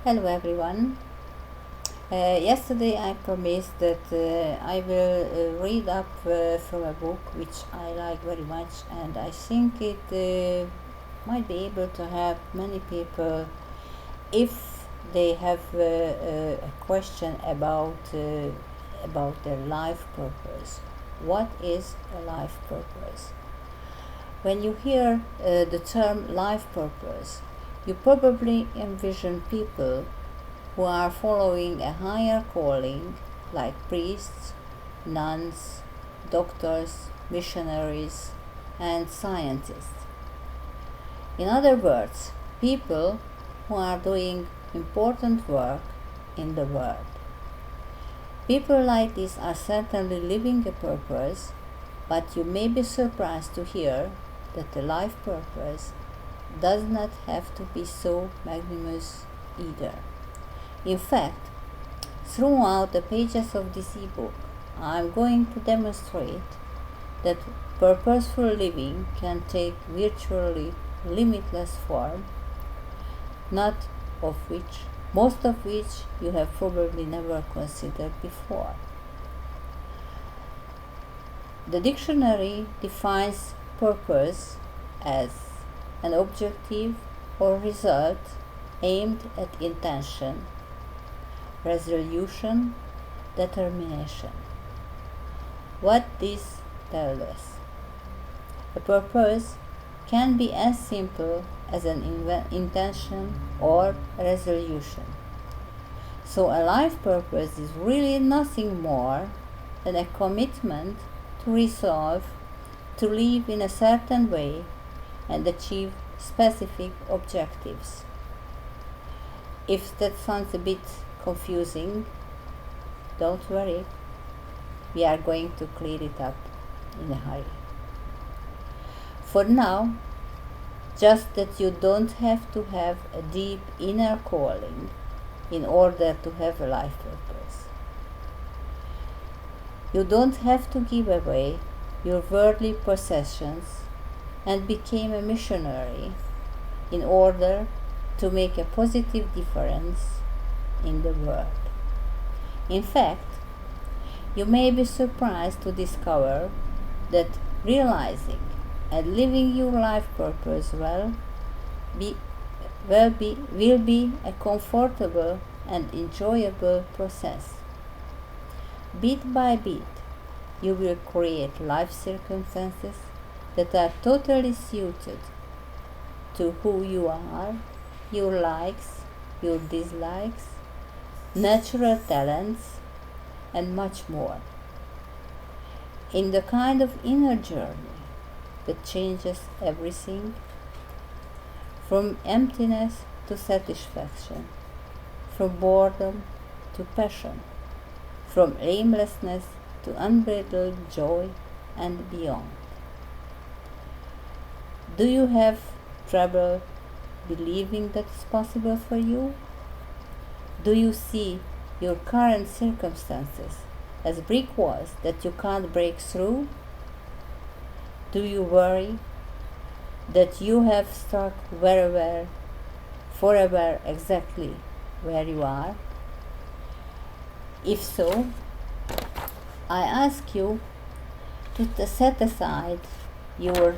Hello everyone. Yesterday I promised that I will read up from a book which I like very much, and I think it might be able to help many people if they have a question about their life purpose. What is a life purpose? When you hear the term life purpose, you probably envision people who are following a higher calling, like priests, nuns, doctors, missionaries, and scientists. In other words, people who are doing important work in the world. People like this are certainly living a purpose, but you may be surprised to hear that the life purpose does not have to be so magnanimous either. In fact, throughout the pages of this ebook, I am going to demonstrate that purposeful living can take virtually limitless form, not of which most of which you have probably never considered before. The dictionary defines purpose as an objective or result aimed at intention, resolution, determination. What this tells us? A purpose can be as simple as an intention or a resolution. So a life purpose is really nothing more than a commitment to resolve to live in a certain way and achieve specific objectives. If that sounds a bit confusing, don't worry, we are going to clear it up in a hurry. For now, just that you don't have to have a deep inner calling in order to have a life purpose. You don't have to give away your worldly possessions and become a missionary in order to make a positive difference in the world. In fact, you may be surprised to discover that realizing and living your life purpose will be a comfortable and enjoyable process. Bit by bit, you will create life circumstances that are totally suited to who you are, your likes, your dislikes, natural talents, and much more. In the kind of inner journey that changes everything from emptiness to satisfaction, from boredom to passion, from aimlessness to unbridled joy and beyond. Do you have trouble believing that it's possible for you? Do you see your current circumstances as brick walls that you can't break through? Do you worry that you have stuck forever exactly where you are? If so, I ask you to set aside your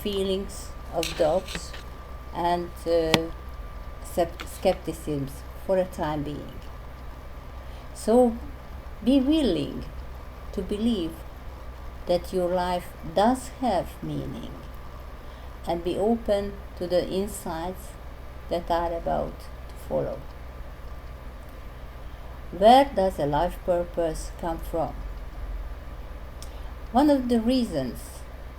feelings of doubts and skepticism for a time being. So be willing to believe that your life does have meaning and be open to the insights that are about to follow. Where does a life purpose come from? One of the reasons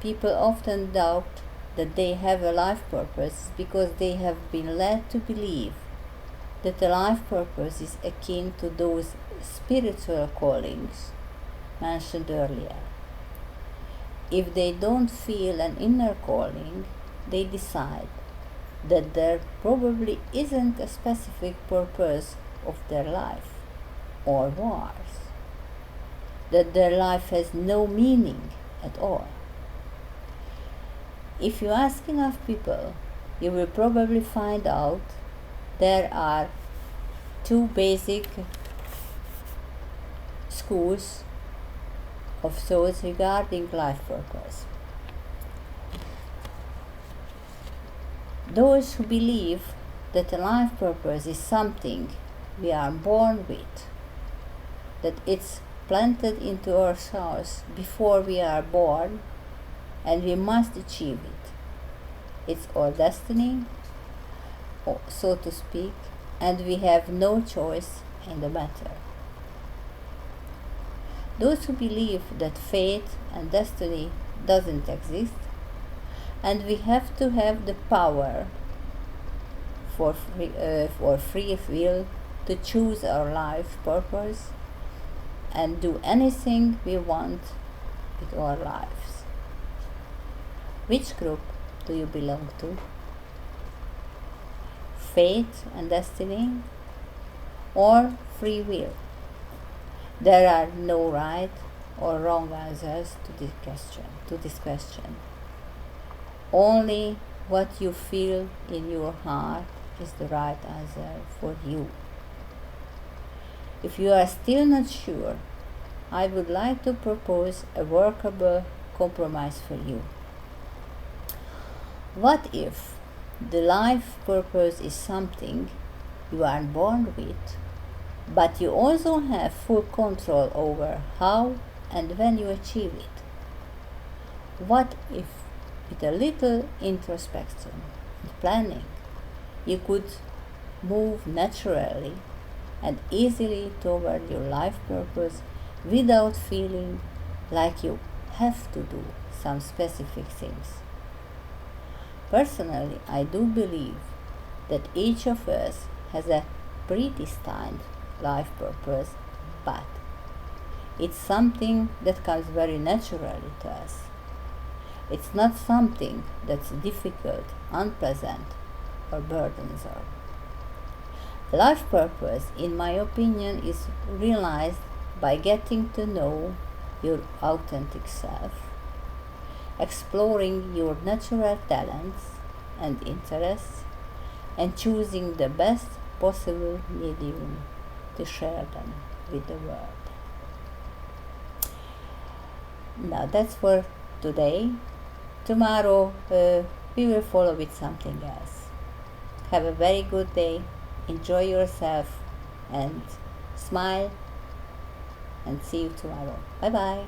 people often doubt that they have a life purpose is because they have been led to believe that a life purpose is akin to those spiritual callings mentioned earlier. If they don't feel an inner calling, they decide that there probably isn't a specific purpose of their life, or worse, that their life has no meaning at all. If you ask enough people, you will probably find out there are two basic schools of thoughts regarding life purpose. Those who believe that a life purpose is something we are born with, that it's planted into our souls before we are born and we must achieve it. It's our destiny, so to speak, and we have no choice in the matter. Those who believe that fate and destiny doesn't exist and we have to have the power for free will to choose our life purpose and do anything we want with our lives. Which group do you belong to? Fate and destiny or free will? There are no right or wrong answers to this question. Only what you feel in your heart is the right answer for you. If you are still not sure, I would like to propose a workable compromise for you. What if the life purpose is something you are born with, but you also have full control over how and when you achieve it? What if, with a little introspection and planning, you could move naturally and easily toward your life purpose without feeling like you have to do some specific things? Personally, I do believe that each of us has a predestined life purpose, but it's something that comes very naturally to us. It's not something that's difficult, unpleasant, or burdensome. Life purpose, in my opinion, is realized by getting to know your authentic self, exploring your natural talents and interests, and choosing the best possible medium to share them with the world. Now that's for today. Tomorrow we will follow with something else. Have a very good day. Enjoy yourself and smile, and see you tomorrow. Bye bye.